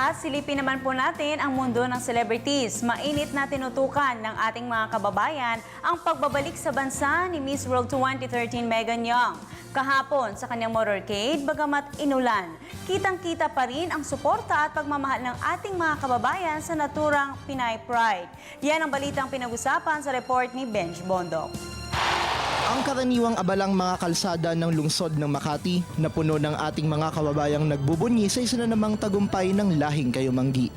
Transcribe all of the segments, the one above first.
At silipin naman po natin ang mundo ng celebrities. Mainit na tinutukan ng ating mga kababayan ang pagbabalik sa bansa ni Miss World 2013 Megan Young. Kahapon sa kanyang motorcade, bagamat inulan, kitang-kita pa rin ang suporta at pagmamahal ng ating mga kababayan sa naturang Pinay Pride. Yan ang balitang pinag-usapan sa report ni Benj Bondok. Ang karaniwang abalang mga kalsada ng lungsod ng Makati na puno ng ating mga kababayang nagbubunyi sa isa na namang tagumpay ng lahing Kayumanggi.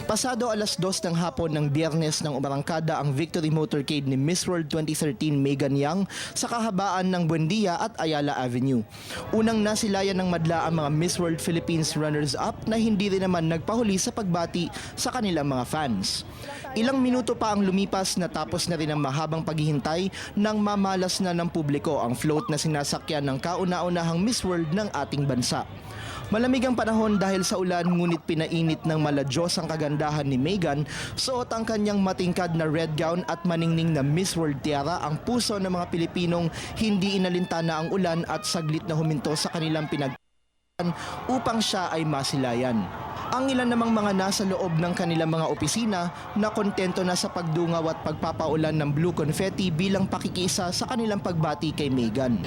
Pasado alas 2 ng hapon ng Biyernes ng umarangkada ang Victory Motorcade ni Miss World 2013 Megan Young sa kahabaan ng Buendia at Ayala Avenue. Unang nasilayan ng madla ang mga Miss World Philippines runners-up na hindi rin naman nagpahuli sa pagbati sa kanilang mga fans. Ilang minuto pa ang lumipas natapos na rin ang mahabang paghihintay nang mamalas na ng publiko ang float na sinasakyan ng kauna-unahang Miss World ng ating bansa. Malamig ang panahon dahil sa ulan ngunit pinainit ng maladyos ang kagandahan ni Megan, suot ang kanyang matingkad na red gown at maningning na Miss World tiara ang puso ng mga Pilipinong hindi inalintana ang ulan at saglit na huminto sa kanilang upang siya ay masilayan. Ang ilan namang mga nasa loob ng kanilang mga opisina na kontento na sa pagdungaw at pagpapaulan ng blue confetti bilang pakikiisa sa kanilang pagbati kay Megan.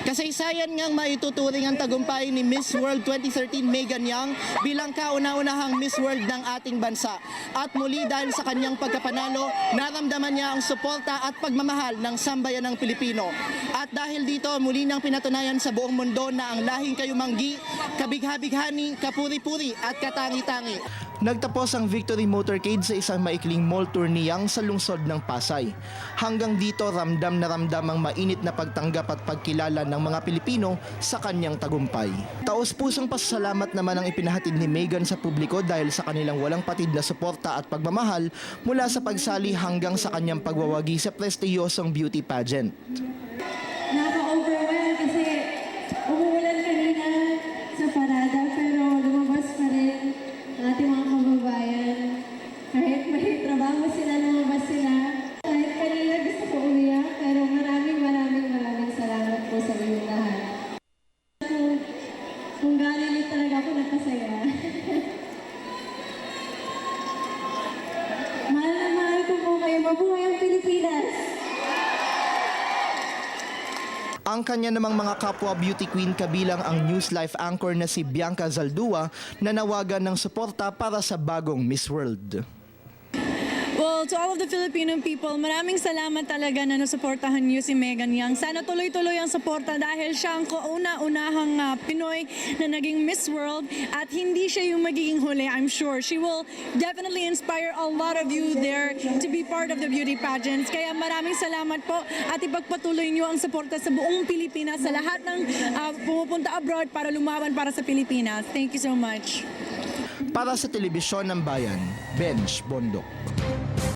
Kasaysayan ngang maituturing ang tagumpay ni Miss World 2013 Megan Young bilang kauna-unahang Miss World ng ating bansa. At muli dahil sa kanyang pagkapanalo, naramdaman niya ang suporta at pagmamahal ng sambayan ng Pilipino. At dahil dito, muli nang pinatunayan sa buong mundo na ang lahing Kayumanggi, kabigha-bighani, kapuri-puri at katangi-tangi. Nagtapos ang Victory Motorcade sa isang maikling mall tour ni Young sa lungsod ng Pasay. Hanggang dito ramdam na ramdam ang mainit na pagtanggap at pagkilala ng mga Pilipino sa kanyang tagumpay. Taos-pusong pasasalamat naman ang ipinahatid ni Megan sa publiko dahil sa kanilang walang patid na suporta at pagmamahal mula sa pagsali hanggang sa kanyang pagwawagi sa prestiyosong beauty pageant. Nakaka-overwhelm kasi umuulan kanina sa parada pero lumabas pa rin ang ating mga kababayan. Kahit may trabaho sila, lumabas sila. Kahit kanina gusto ko umiyak pero maraming salamat po sa inyong lahat. Kung galing talaga ako napasaya. Mahal na mahal ko po kayo. Mabuhay ang Pilipinas! Ang kanya namang mga kapwa beauty queen kabilang ang News Life anchor na si Bianca Zaldua na nawagan ng suporta para sa bagong Miss World. Well, to all of the Filipino people, maraming salamat talaga na nasuportahan niyo si Megan Young. Sana tuloy-tuloy ang suporta dahil siya ang kauna-unahang Pinoy na naging Miss World at hindi siya yung magiging huli, I'm sure. She will definitely inspire a lot of you there to be part of the beauty pageants. Kaya maraming salamat po at ipagpatuloy niyo ang suporta sa buong Pilipinas, sa lahat ng pumupunta abroad para lumaban para sa Pilipinas. Thank you so much. Para sa Telebisyon ng Bayan, Benj Bondok.